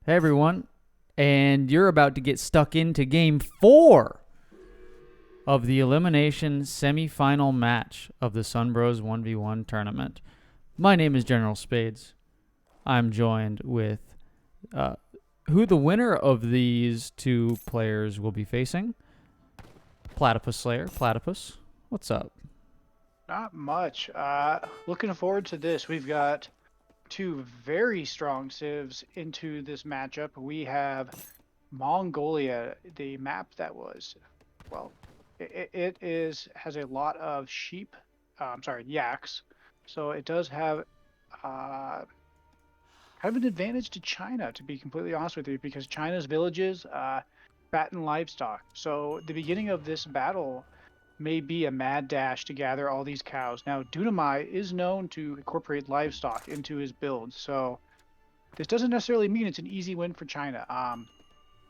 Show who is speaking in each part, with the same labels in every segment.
Speaker 1: Hey everyone, and you're about to get stuck into game 4 of the elimination semifinal match of the Sunbros 1v1 tournament. My name is General Spades. I'm joined with who the winner of these two players will be facing. Platypus Slayer. Platypus, what's up?
Speaker 2: Not much. Looking forward to this. We've got two very strong civs into this matchup. We have Mongolia, the map that was, well, it has a lot of sheep. Yaks. So it does have kind of an advantage to China, to be completely honest with you, because China's villages fatten livestock. So the beginning of this battle may be a mad dash to gather all these cows. Now, Dunamai is known to incorporate livestock into his build, so this doesn't necessarily mean it's an easy win for China.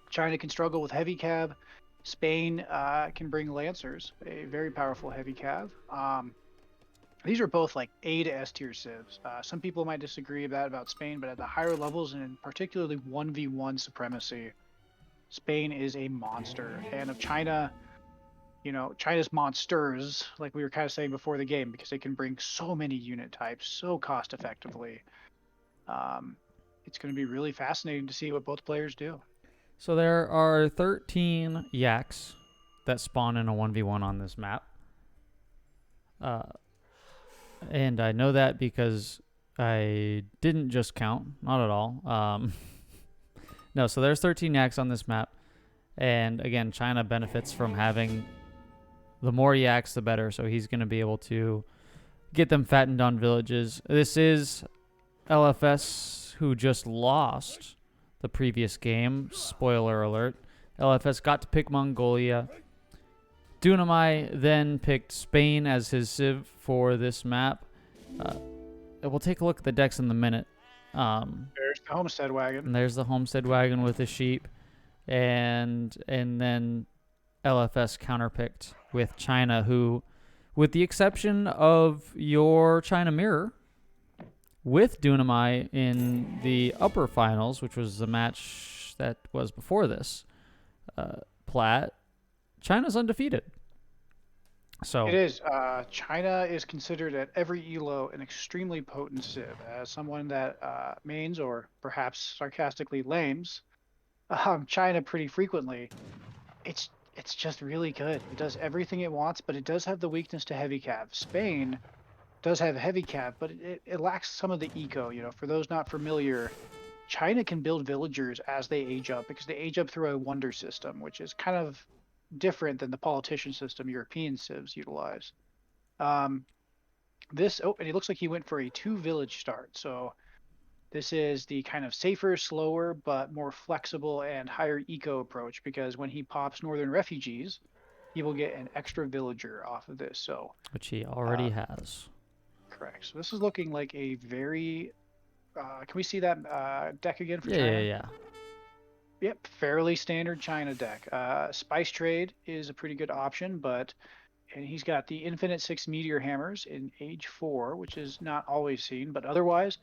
Speaker 2: China can struggle with heavy cav. Spain can bring lancers, a very powerful heavy cav. These are both like A to S tier civs. Some people might disagree about Spain, but at the higher levels and particularly 1v1 supremacy, Spain is a monster. And of China, China's monsters, like we were kind of saying before the game, because they can bring so many unit types so cost effectively. It's going to be really fascinating to see what both players do.
Speaker 1: So there are 13 yaks that spawn in a 1v1 on this map. And I know that because I didn't just count, not at all. No, so there's 13 yaks on this map. And again, China benefits from having the more yaks, the better. So he's going to be able to get them fattened on villages. This is LFS, who just lost the previous game. Spoiler alert. LFS got to pick Mongolia. Dunamai then picked Spain as his civ for this map. We'll take a look at the decks in a minute.
Speaker 2: There's the homestead wagon.
Speaker 1: And there's the homestead wagon with the sheep. And then LFS counterpicked with China, who, with the exception of your China mirror, with Dunamai in the upper finals, which was the match that was before this, Plat, China's undefeated. So
Speaker 2: It is. China is considered at every elo an extremely potent civ. As someone that mains or perhaps sarcastically lames China pretty frequently, it's just really good. It does everything it wants, but it does have the weakness to heavy cav. Spain does have heavy cav, but it lacks some of the eco. For those not familiar, China can build villagers as they age up because they age up through a wonder system, which is kind of different than the politician system European civs utilize. Um, and it looks like he went for a 2 village start. So this is the kind of safer, slower, but more flexible and higher eco approach because when he pops Northern Refugees, he will get an extra villager off of this. So,
Speaker 1: which he already
Speaker 2: uh,
Speaker 1: has.
Speaker 2: correct. So this is looking like a very. Can we see that deck again for
Speaker 1: Yeah.
Speaker 2: China? Yep, fairly standard China deck. Spice Trade is a pretty good option, and he's got the Infinite Six Meteor Hammers in Age 4, which is not always seen, but otherwise,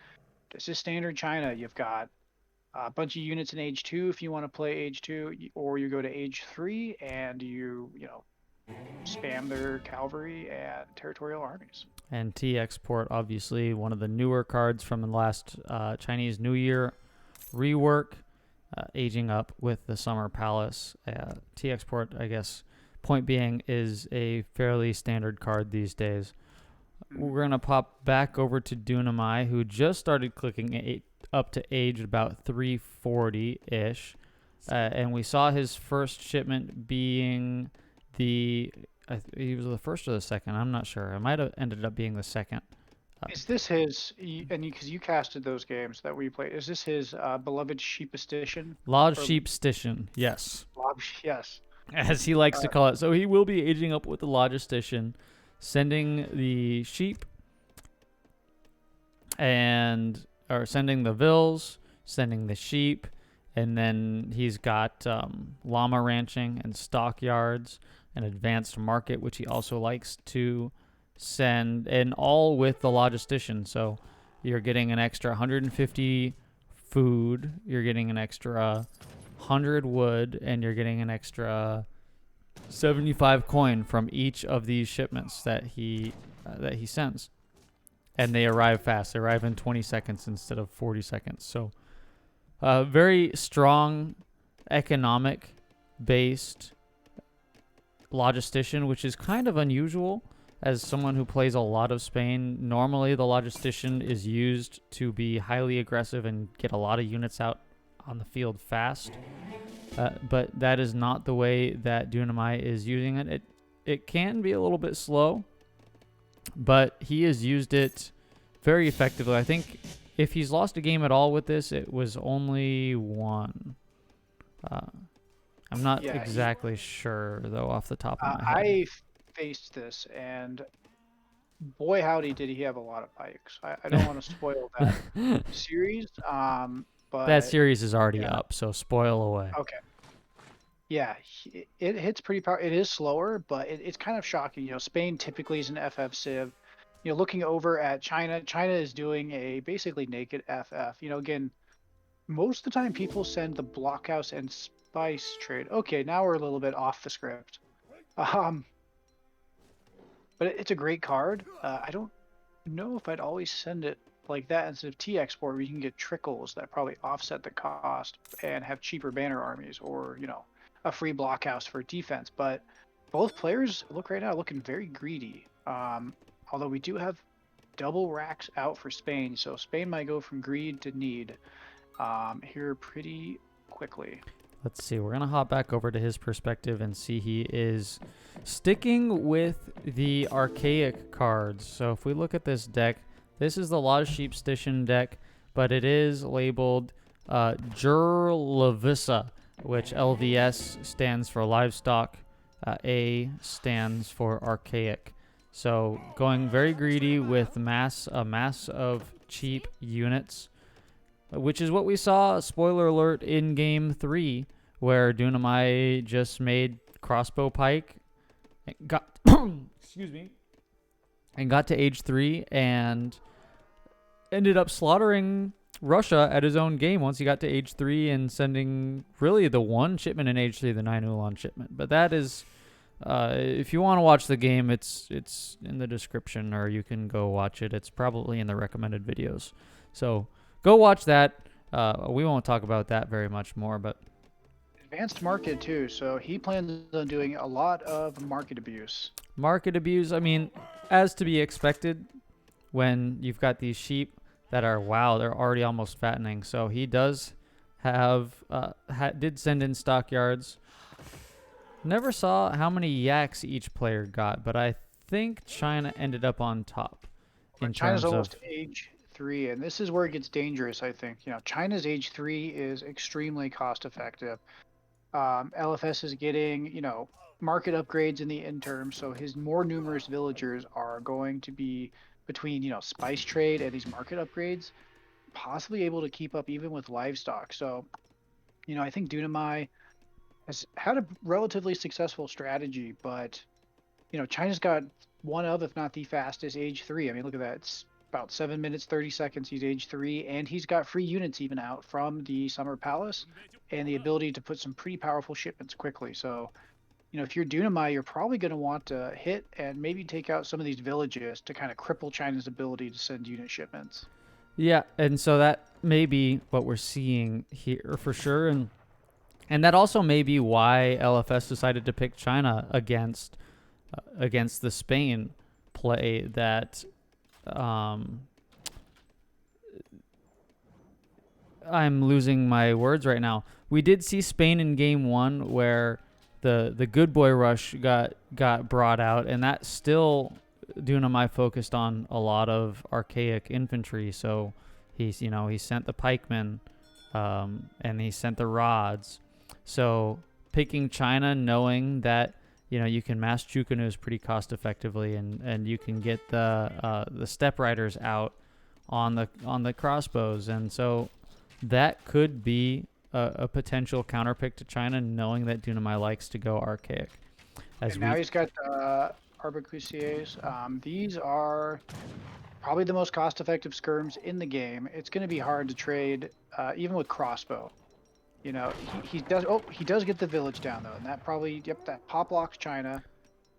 Speaker 2: this is standard China. You've got a bunch of units in Age 2 if you want to play Age 2, or you go to Age 3 and you spam their cavalry and territorial armies.
Speaker 1: And T Export, obviously, one of the newer cards from the last Chinese New Year rework, aging up with the Summer Palace. T Export, I guess, point being, is a fairly standard card these days. We're going to pop back over to Dunamai, who just started clicking up to age about 340-ish. And we saw his first shipment being he was the first or the second. I'm not sure. It might have ended up being the second.
Speaker 2: Is this his, and because you casted those games that we played, is this his beloved Sheepestition?
Speaker 1: Lodge
Speaker 2: Or
Speaker 1: Sheep Station, yes,
Speaker 2: Yes.
Speaker 1: as he likes to call it. So he will be aging up with the Logistician, sending the sheep or sending the vills, sending the sheep, and then he's got llama ranching and stockyards, an advanced market, which he also likes to send, and all with the Logistician. So you're getting an extra 150 food, you're getting an extra 100 wood, and you're getting an extra 75 coin from each of these shipments that he sends. And they arrive fast. They arrive in 20 seconds instead of 40 seconds. So very strong economic-based logistician, which is kind of unusual as someone who plays a lot of Spain. Normally, the logistician is used to be highly aggressive and get a lot of units out on the field fast. But that is not the way that Dunamai is using it. It can be a little bit slow, but he has used it very effectively. I think if he's lost a game at all with this, it was only one. I'm not exactly sure, though, off the top of my head.
Speaker 2: I faced this, and boy, howdy, did he have a lot of pikes. I don't want to spoil that series, but...
Speaker 1: That series is already up, so spoil away.
Speaker 2: Okay. Yeah, it hits pretty powerful. It is slower, but it's kind of shocking. Spain typically is an FF civ. Looking over at China, China is doing a basically naked FF. Again, most of the time people send the blockhouse and spice trade. Okay, now we're a little bit off the script. But it's a great card. I don't know if I'd always send it like that instead of T export, where you can get trickles that probably offset the cost and have cheaper banner armies, or a free blockhouse for defense. But both players right now looking very greedy. Although we do have double racks out for Spain, so Spain might go from greed to need here pretty quickly.
Speaker 1: Let's see. We're going to hop back over to his perspective and see he is sticking with the archaic cards. So if we look at this deck, this is the Logistician deck, but it is labeled Jurlavissa, which LVS stands for Livestock, A stands for Archaic. So going very greedy with a mass of cheap units, which is what we saw, spoiler alert, in Game 3, where Dunamai just made crossbow pike, and got and got to age 3 and ended up slaughtering Russia at his own game once he got to age 3 and sending really the one shipment in age 3, the 9 Ulan shipment. But that is, if you want to watch the game, it's in the description, or you can go watch it. It's probably in the recommended videos. So go watch that. We won't talk about that very much more, but
Speaker 2: advanced market too. So he plans on doing a lot of market abuse.
Speaker 1: Market abuse, I mean, as to be expected when you've got these sheep that are, wow, they're already almost fattening. So he does have, did send in stockyards. Never saw how many yaks each player got, but I think China ended up on top.
Speaker 2: China's almost age 3, and this is where it gets dangerous, I think. China's age 3 is extremely cost effective. LFS is getting, market upgrades in the interim, so his more numerous villagers are going to be between, spice trade and these market upgrades, possibly able to keep up even with livestock. So, I think Dunamai has had a relatively successful strategy, but, China's got one of, if not the fastest, age 3. I mean, look at that. It's about 7 minutes, 30 seconds. He's age 3, and he's got free units even out from the Summer Palace and the ability to put some pretty powerful shipments quickly. So, if you're Dunamai, you're probably going to want to hit and maybe take out some of these villages to kind of cripple China's ability to send unit shipments.
Speaker 1: Yeah, and so that may be what we're seeing here for sure. And that also may be why LFS decided to pick China against the Spain play that I'm losing my words right now. We did see Spain in Game 1 where the good boy rush got brought out, and that still Dunamai focused on a lot of archaic infantry. So he sent the pikemen, and he sent the rods. So picking China, knowing that you can mass Jukanus pretty cost effectively, and you can get the step riders out on the crossbows, and so that could be a potential counter pick to China, knowing that Dunamai likes to go archaic.
Speaker 2: Now he's got arquebusiers. These are probably the most cost-effective skirms in the game. It's going to be hard to trade, even with crossbow. You know, he does get the village down though, and that probably, yep, that pop locks China.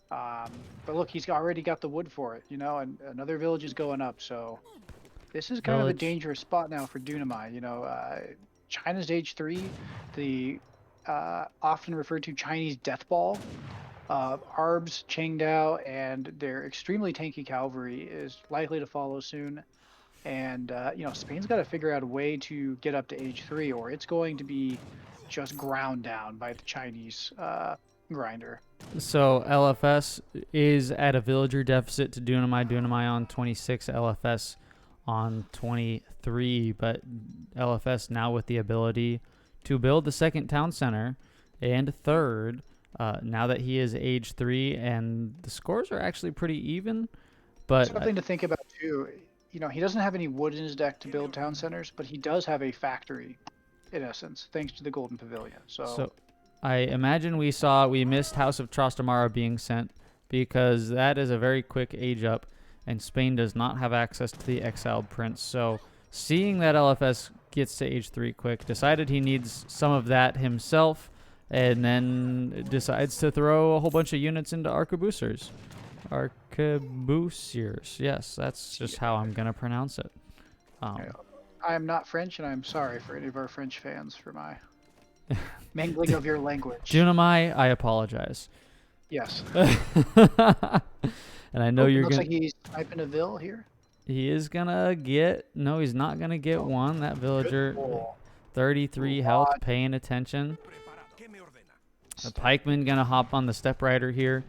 Speaker 2: But look, he's already got the wood for it, you know, and another village is going up. So this is kind of a
Speaker 1: Village.
Speaker 2: dangerous spot now for Dunamai. You know, China's age 3, the often referred to Chinese death ball. Arbs, Qingdao, and their extremely tanky cavalry is likely to follow soon. And you know, Spain's got to figure out a way to get up to age 3, or it's going to be just ground down by the Chinese grinder.
Speaker 1: So LFS is at a villager deficit to Dunamai. Dunamai on 26, LFS on 23, but LFS now with the ability to build the second town center and third. Now that he is age 3, and the scores are actually pretty even, but
Speaker 2: Something to think about too. You know, he doesn't have any wood in his deck to build town centers, but he does have a factory, in essence, thanks to the Golden Pavilion.
Speaker 1: so I imagine we missed House of Trastamara being sent because that is a very quick age up, and Spain does not have access to the exiled prince. So seeing that LFS gets to age 3 quick, decided he needs some of that himself, and then decides to throw a whole bunch of units into arquebusiers. Arquebusiers. Yes, that's just how I'm going to pronounce it.
Speaker 2: I am not French, and I'm sorry for any of our French fans for my mangling of your language.
Speaker 1: Dunamai, I apologize.
Speaker 2: Yes.
Speaker 1: And I know you're
Speaker 2: looks
Speaker 1: going
Speaker 2: like he's sniping a vill here.
Speaker 1: He is going to get... No, he's not going to get one. That villager, 33 health, paying attention. The pikeman going to hop on the step rider here.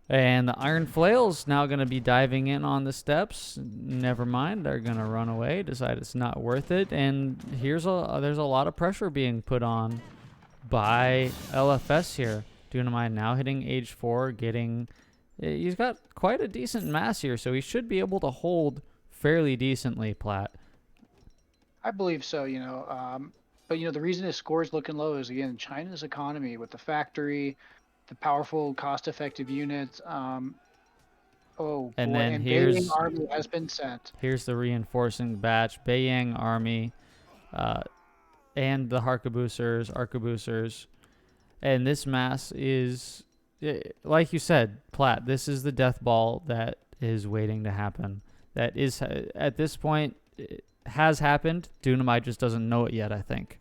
Speaker 1: And the iron flail's now going to be diving in on the steps. Never mind, they're going to run away, decide it's not worth it. And there's a lot of pressure being put on by LFS here. Dunamai now hitting age 4, he's got quite a decent mass here, so he should be able to hold fairly decently, Platt.
Speaker 2: I believe so, you know. But, you know, the reason his score is looking low is, again, China's economy with the factory, the powerful, cost-effective units.
Speaker 1: And
Speaker 2: Beiyang army has been sent.
Speaker 1: Here's the reinforcing batch. Beiyang army and the arquebusiers. And this mass is, like you said, Platt, this is the death ball that is waiting to happen. That is, at this point, it has happened. Dunamai just doesn't know it yet, I think.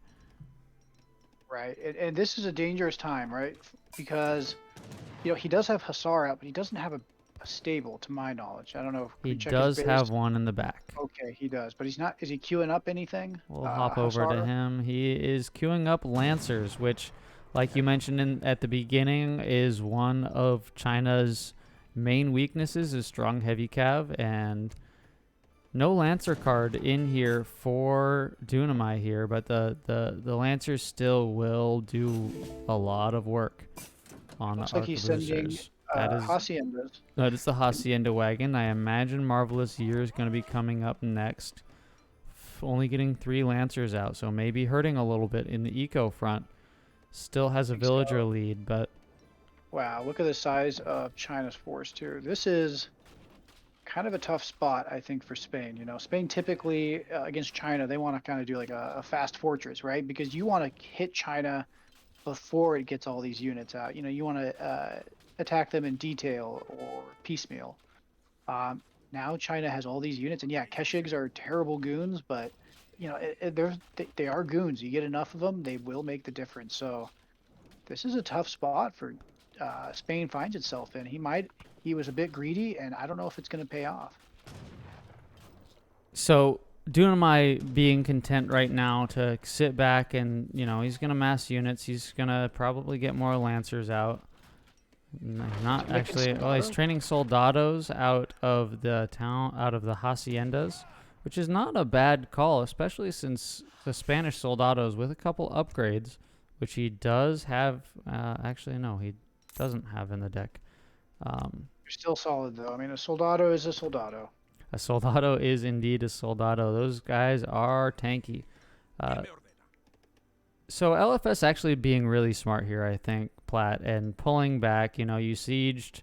Speaker 2: Right, and this is a dangerous time, right? Because, you know, he does have Hussar out, but he doesn't have a stable, to my knowledge. I don't know.
Speaker 1: He does have one in the back.
Speaker 2: Okay, he does, but he's not. Is he queuing up anything?
Speaker 1: We'll hop over to him. He is queuing up Lancers, which, like you mentioned at the beginning, is one of China's main weaknesses is strong heavy cav, and no Lancer card in here for Dunamai here, but the Lancers still will do a lot of work on
Speaker 2: Looks
Speaker 1: the
Speaker 2: like he's sending Haciendas.
Speaker 1: That is the Hacienda wagon. I imagine Marvelous Year is going to be coming up next. Only getting 3 Lancers out, so maybe hurting a little bit in the eco front. Still has a villager lead, but...
Speaker 2: Wow, look at the size of China's force, too. This is kind of a tough spot, I think, for Spain. You know, Spain typically, against China, they want to kind of do like a fast fortress, right? Because you want to hit China before it gets all these units out. You know, you want to attack them in detail or piecemeal. Now China has all these units, and yeah, Keshigs are terrible goons, but you know, they are goons. You get enough of them, they will make the difference. So this is a tough spot for Spain finds itself in. He was a bit greedy, and I don't know if it's going to pay off.
Speaker 1: So Dunamai being content right now to sit back and, you know, he's going to mass units. He's going to probably get more Lancers out. Not actually. Well, he's training soldados out of the town, out of the haciendas, which is not a bad call, especially since the Spanish soldados with a couple upgrades, which he does have. Actually, no, he doesn't have in the deck.
Speaker 2: You're still solid, though. I mean, a soldado is a soldado.
Speaker 1: A soldado is indeed a soldado. Those guys are tanky. So LFS actually being really smart here, I think, Platt, and pulling back. You know, you sieged,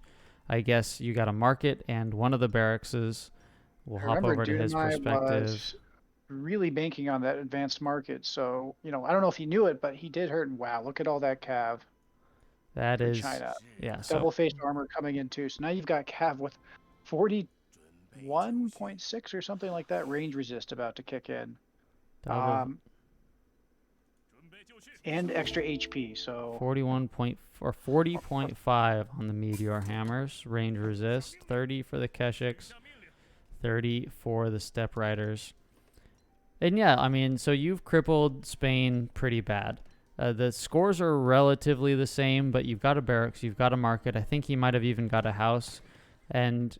Speaker 1: I guess you got a market and one of the barrackses. We'll
Speaker 2: I
Speaker 1: hop
Speaker 2: remember
Speaker 1: over to his
Speaker 2: Dunamai
Speaker 1: perspective.
Speaker 2: was really banking on that advanced market. So, I don't know if he knew it, but he did hurt. And wow, look at all that cav
Speaker 1: That
Speaker 2: for
Speaker 1: is,
Speaker 2: China.
Speaker 1: yeah, so
Speaker 2: Double faced armor coming in too. So now you've got cav with 41.6 or something like that range resist about to kick in.
Speaker 1: double
Speaker 2: And extra HP. So
Speaker 1: 41 point or 40.5 on the Meteor Hammers. Range resist. 30 for the Keshiks. 30 for the Step Riders. And yeah, I mean, so you've crippled Spain pretty bad. The scores are relatively the same, but you've got a barracks, you've got a market. I think he might have even got a house. And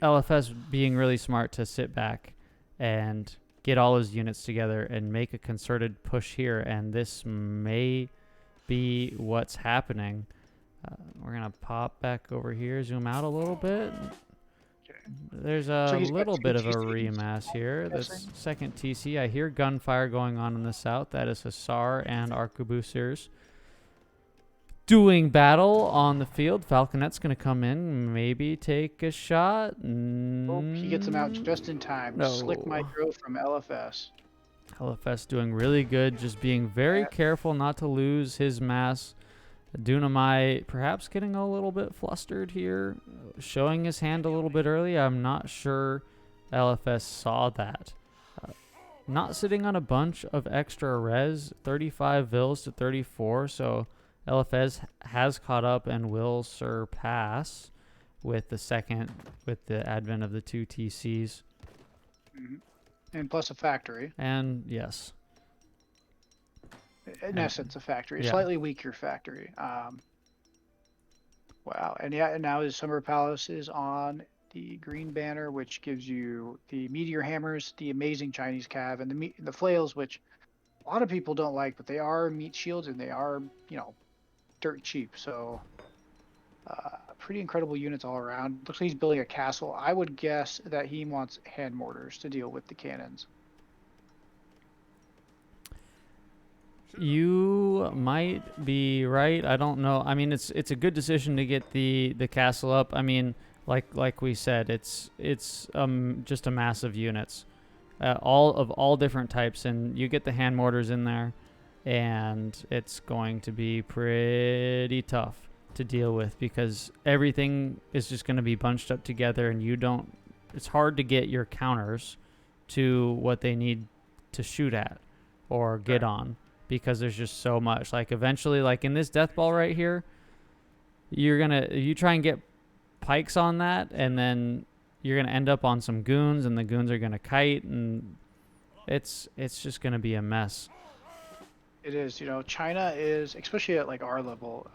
Speaker 1: LFS being really smart to sit back and get all his units together and make a concerted push here. And this may be what's happening. We're going to pop back over here, zoom out a little bit. There's a
Speaker 2: So he's got
Speaker 1: little
Speaker 2: two
Speaker 1: bit of a
Speaker 2: TCs,
Speaker 1: remass here.
Speaker 2: I'm
Speaker 1: This
Speaker 2: guessing.
Speaker 1: second TC. I hear gunfire going on in the south. That is Hussar and Arquebusiers doing battle on the field. Falconet's going to come in, maybe take a shot.
Speaker 2: Oh, he gets him out just in time. Slick
Speaker 1: No.
Speaker 2: micro from LFS.
Speaker 1: LFS doing really good, just being very
Speaker 2: Yeah.
Speaker 1: careful not to lose his mass. Dunamai perhaps getting a little bit flustered here, showing his hand a little bit early. I'm not sure LFS saw that. Not sitting on a bunch of extra res, 35 vills to 34, so LFS has caught up and will surpass with the advent of the two TCs.
Speaker 2: Mhm. And plus a factory.
Speaker 1: And yes.
Speaker 2: In essence, a factory. A
Speaker 1: yeah.
Speaker 2: slightly weaker factory. Wow. And yeah, and now his Summer Palace is on the green banner, which gives you the meteor hammers, the amazing Chinese cav, and the flails, which a lot of people don't like, but they are meat shields and they are, dirt cheap. So pretty incredible units all around. Looks like he's building a castle. I would guess that he wants hand mortars to deal with the cannons.
Speaker 1: You might be right. I don't know. I mean, it's a good decision to get the castle up. I mean, like we said, it's just a mass of units, all different types, and you get the hand mortars in there, and it's going to be pretty tough to deal with because everything is just going to be bunched up together, and you don't. It's hard to get your counters to what they need to shoot at or get on. Because there's just so much. Like eventually, like in this death ball right here, you try and get pikes on that, and then you're gonna end up on some goons, and the goons are gonna kite, and it's just gonna be a mess.
Speaker 2: It is, China is, especially at like our level,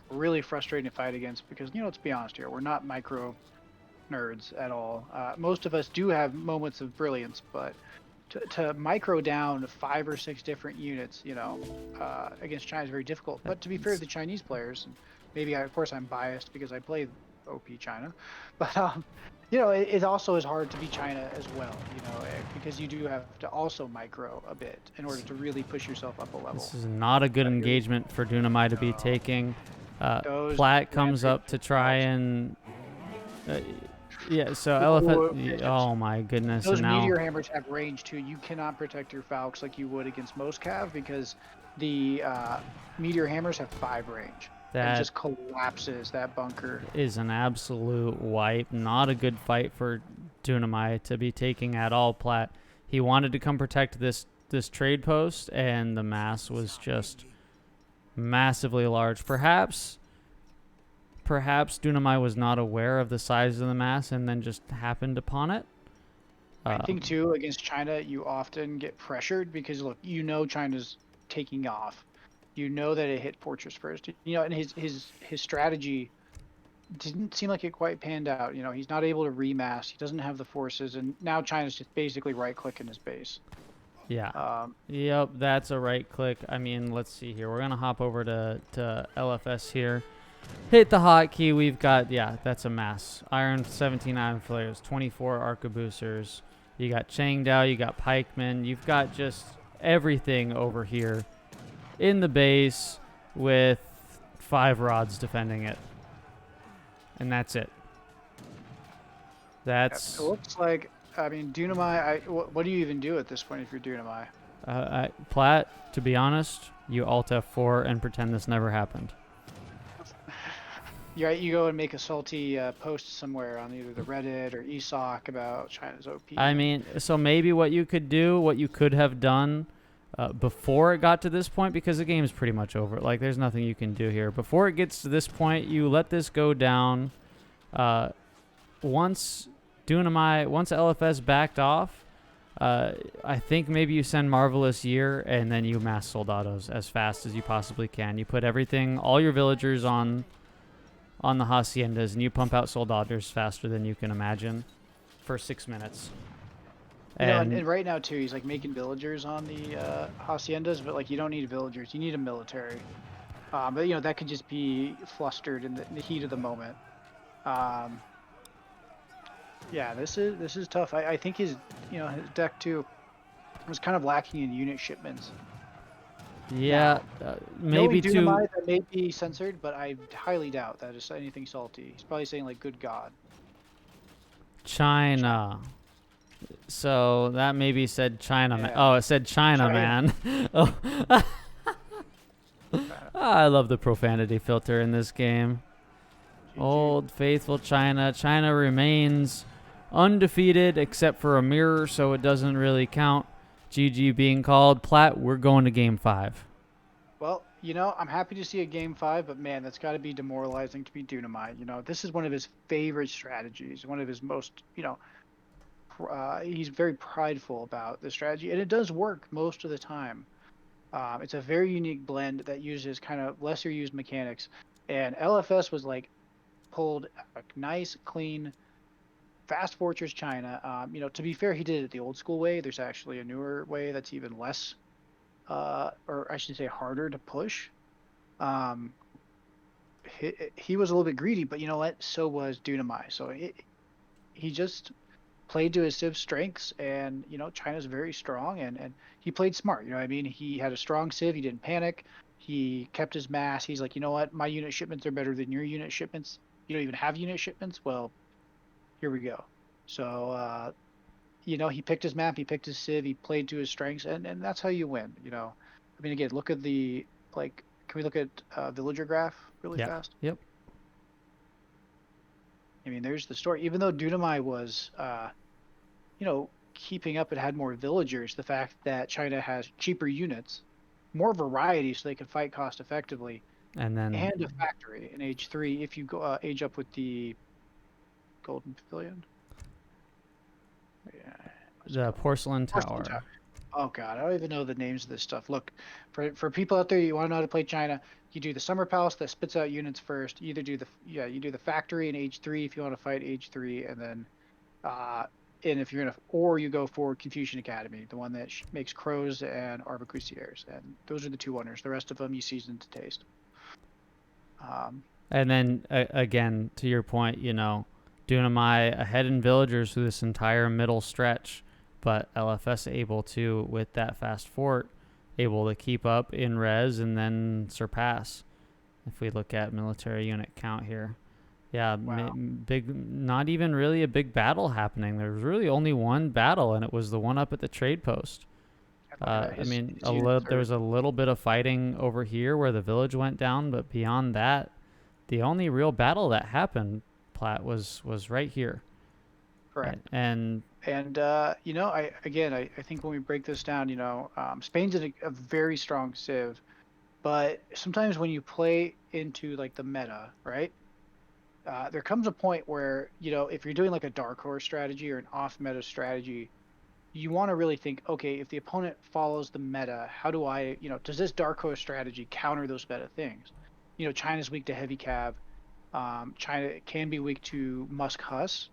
Speaker 2: really frustrating to fight against because, let's be honest here, we're not micro nerds at all. Most of us do have moments of brilliance, but to micro down 5 or 6 different units, against China is very difficult. But to be fair to the Chinese players, and maybe of course I'm biased because I play OP China, but it also is hard to beat China as well, because you do have to also micro a bit in order to really push yourself up a level.
Speaker 1: This is not a good engagement for Dunamai to be taking. Platt comes up to try and. Yeah, so elephant. Oh my goodness!
Speaker 2: Those
Speaker 1: and now,
Speaker 2: meteor hammers have range too. You cannot protect your Falcons like you would against most cav because the meteor hammers have 5 range. That just collapses that bunker.
Speaker 1: Is an absolute wipe. Not a good fight for Dunamai to be taking at all. Platt. He wanted to come protect this trade post, and the mass was just massively large. Perhaps Dunamai was not aware of the size of the mass and then just happened upon it.
Speaker 2: I think too, against China, you often get pressured because look, China's taking off. You know that it hit Fortress first. And his strategy didn't seem like it quite panned out. He's not able to remass. He doesn't have the forces, and now China's just basically right-clicking his base.
Speaker 1: Yeah. Yep, that's a right click. I mean, let's see here. We're gonna hop over to LFS here. Hit the hotkey. We've got, that's a mass. 17 iron flares, 24 arquebusers. You got Changdao, you got pikemen. You've got just everything over here in the base with 5 rods defending it. And that's it.
Speaker 2: Yep. It
Speaker 1: That's
Speaker 2: looks like, I mean, Dunamai, what do you even do at this point if you're Dunamai?
Speaker 1: Plat. To be honest, you Alt F4 and pretend this never happened.
Speaker 2: You go and make a salty post somewhere on either the Reddit or ESOC about China's
Speaker 1: I
Speaker 2: OP.
Speaker 1: mean, so maybe what you could do, what you could have done before it got to this point, because the game's pretty much over. Like, there's nothing you can do here. Before it gets to this point, you let this go down. Uh, once once LFS backed off, I think maybe you send Marvelous Year and then you mass Soldados as fast as you possibly can. You put everything, all your villagers on the haciendas, and you pump out Soldados faster than you can imagine for 6 minutes.
Speaker 2: And
Speaker 1: And
Speaker 2: right now too, he's like making villagers on the haciendas, but like you don't need villagers, you need a military. But that could just be flustered in the heat of the moment. Um, yeah, this is tough. I think his deck too was kind of lacking in unit shipments.
Speaker 1: yeah,
Speaker 2: Now, knowing
Speaker 1: maybe to
Speaker 2: Dunamai, that may be censored, but I highly doubt that is anything salty. He's probably saying like "Good God." China.
Speaker 1: China. So that maybe said China man.
Speaker 2: Yeah,
Speaker 1: Oh, it said China
Speaker 2: China.
Speaker 1: man. Oh, I love the profanity filter in this game.
Speaker 2: GG.
Speaker 1: Old faithful China. China remains undefeated except for a mirror, so it doesn't really count. GG being called. Plat, we're going to game 5.
Speaker 2: Well, I'm happy to see a game 5, but man, that's got to be demoralizing to be Dunamai. This is one of his favorite strategies, one of his most, he's very prideful about the strategy, and it does work most of the time. It's a very unique blend that uses kind of lesser used mechanics, and LFS was like pulled a nice, clean, fast fortress China. To be fair, he did it the old school way. There's actually a newer way that's even less, or I should say, harder to push. Um, he was a little bit greedy, but you know what? So was Dunamai. So he just played to his Civ's strengths, and China's very strong, and he played smart. You know what I mean? He had a strong Civ. He didn't panic. He kept his mass. He's like, you know what? My unit shipments are better than your unit shipments. You don't even have unit shipments. Well, here we go. So he picked his map. He picked his Civ. He played to his strengths, and that's how you win. I mean, again, look at the like. Can we look at villager graph really
Speaker 1: Yeah.
Speaker 2: fast?
Speaker 1: Yep.
Speaker 2: I mean, there's the story. Even though Dunamai was keeping up and had more villagers, the fact that China has cheaper units, more variety so they can fight cost effectively,
Speaker 1: And then
Speaker 2: and a factory in age 3 if you go age up with the Golden Pavilion. Yeah, what's it
Speaker 1: the
Speaker 2: called?
Speaker 1: porcelain
Speaker 2: Porcelain
Speaker 1: tower.
Speaker 2: Tower. Oh God, I don't even know the names of this stuff. Look, for people out there, you want to know how to play China, you do the summer palace that spits out units first. You either do you do the factory in age 3 if you want to fight age 3, and then uh, and if you're gonna, or you go for Confucian Academy, the one that makes crows and arquebusiers, and those are the two winners. The rest of them you season to taste. Um,
Speaker 1: And then again, to your point, Dunamai ahead in villagers through this entire middle stretch, but LFS able to, with that fast fort, able to keep up in res and then surpass. If we look at military unit count here, yeah,
Speaker 2: wow.
Speaker 1: big, not even really a big battle happening. There was really only one battle, and it was the one up at the trade post.
Speaker 2: Look at that.
Speaker 1: I mean,
Speaker 2: His units
Speaker 1: there
Speaker 2: are
Speaker 1: was a little bit of fighting over here where the village went down, but beyond that, the only real battle that happened, Platt, was right here.
Speaker 2: correct.
Speaker 1: And
Speaker 2: And I think when we break this down, Spain's a very strong civ, but sometimes when you play into like the meta, right? There comes a point where if you're doing like a dark horse strategy or an off meta strategy, you want to really think, okay, if the opponent follows the meta, how do I, does this dark horse strategy counter those meta things? China's weak to heavy cav. China can be weak to musk huss.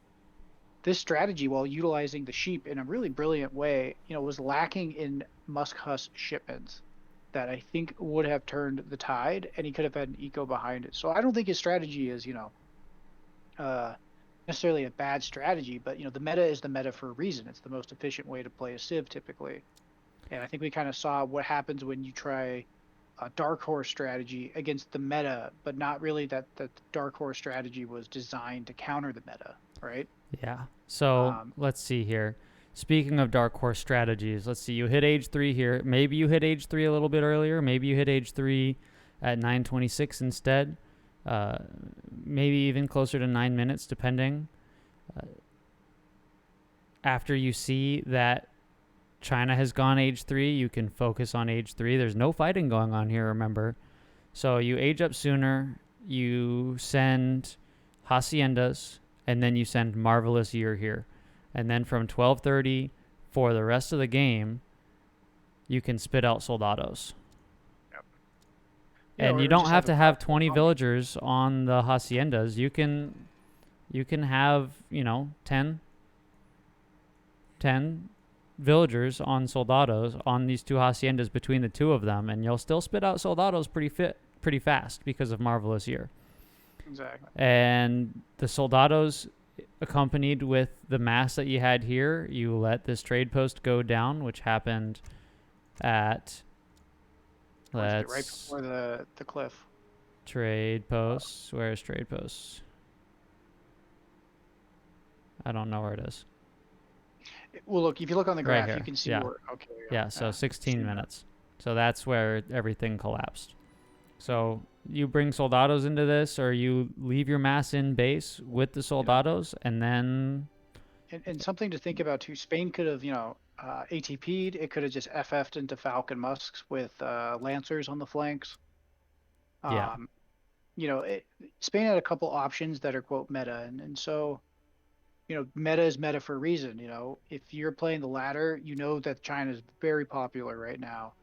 Speaker 2: This strategy, while utilizing the sheep in a really brilliant way, was lacking in musk huss shipments that I think would have turned the tide, and he could have had an eco behind it. So I don't think his strategy is, uh, necessarily a bad strategy, but the meta is the meta for a reason. It's the most efficient way to play a civ typically, and I think we kind of saw what happens when you try a dark horse strategy against the meta, but not really that the dark horse strategy was designed to counter the meta, right?
Speaker 1: yeah, So
Speaker 2: Um,
Speaker 1: let's see here. Speaking of dark horse strategies, let's see. You hit age 3 here. Maybe you hit age 3 a little bit earlier. Maybe you hit age 3 at 9:26 instead. Uh, maybe even closer to 9 minutes, depending. Uh, After you see that China has gone age 3, you can focus on age 3. There's no fighting going on here, remember. So you age up sooner. You send haciendas, and then you send marvelous year here. And then from 12:30 for the rest of the game, you can spit out soldados.
Speaker 2: yep.
Speaker 1: And you
Speaker 2: Or
Speaker 1: don't
Speaker 2: just
Speaker 1: have
Speaker 2: have a
Speaker 1: to have
Speaker 2: powerful
Speaker 1: 20
Speaker 2: army.
Speaker 1: villagers on the haciendas. You can have, 10 villagers on soldados on these two haciendas between the two of them, and you'll still spit out soldados pretty fast because of marvelous year.
Speaker 2: Exactly.
Speaker 1: And the soldados, accompanied with the mass that you had here, you let this trade post go down, which happened at,
Speaker 2: Right
Speaker 1: let's
Speaker 2: before the cliff.
Speaker 1: trade posts. Where's trade posts? I don't know where it is.
Speaker 2: Well, look, if you look on the
Speaker 1: Right
Speaker 2: graph, you
Speaker 1: here.
Speaker 2: can see
Speaker 1: Yeah.
Speaker 2: where. Okay.
Speaker 1: Yeah, so 16
Speaker 2: See that.
Speaker 1: minutes. So that's where everything collapsed. So you bring soldados into this, or you leave your mass in base with the soldados, and then
Speaker 2: And something to think about too. Spain could have, ATP'd. It could have just FF'd into Falcon Musks with Lancers on the flanks.
Speaker 1: yeah,
Speaker 2: Um, Spain had a couple options that are quote meta, and so meta is meta for a reason. If you're playing the latter, you know that China is very popular right now,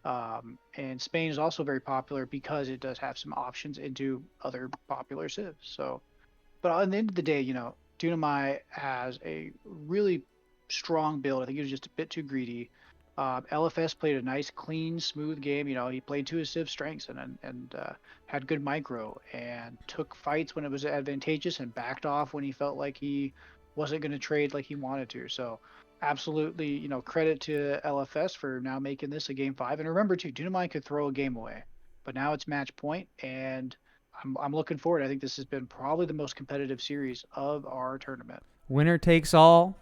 Speaker 2: and Spain is also very popular because it does have some options into other popular civs. So, but at the end of the day, Dunamai has a really strong build. I think he was just a bit too greedy. LFS played a nice, clean, smooth game. He played to his civ strengths and had good micro and took fights when it was advantageous and backed off when he felt like he wasn't going to trade like he wanted to. So, absolutely, credit to LFS for now making this a game 5. And remember too, Dunamai could throw a game away, but now it's match point, and I'm looking forward. I think this has been probably the most competitive series of our tournament.
Speaker 1: winner takes all.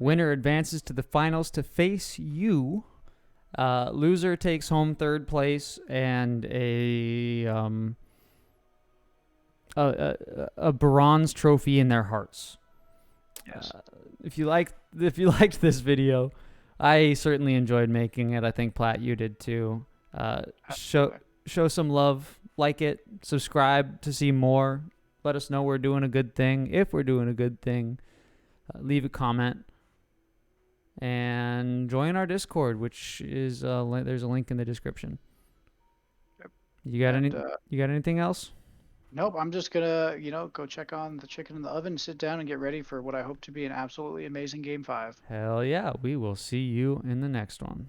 Speaker 1: Winner advances to the finals to face you. Loser takes home third place and a bronze trophy in their hearts.
Speaker 2: Yes.
Speaker 1: If you liked this video, I certainly enjoyed making it. I think Platt, you did too. Show some love, like it, subscribe to see more. Let us know we're doing a good thing. If we're doing a good thing, leave a comment and join our Discord, which is there's a link in the description.
Speaker 2: Yep.
Speaker 1: You got anything else?
Speaker 2: Nope. I'm just gonna, go check on the chicken in the oven, sit down, and get ready for what I hope to be an absolutely amazing game 5.
Speaker 1: Hell yeah, we will see you in the next one.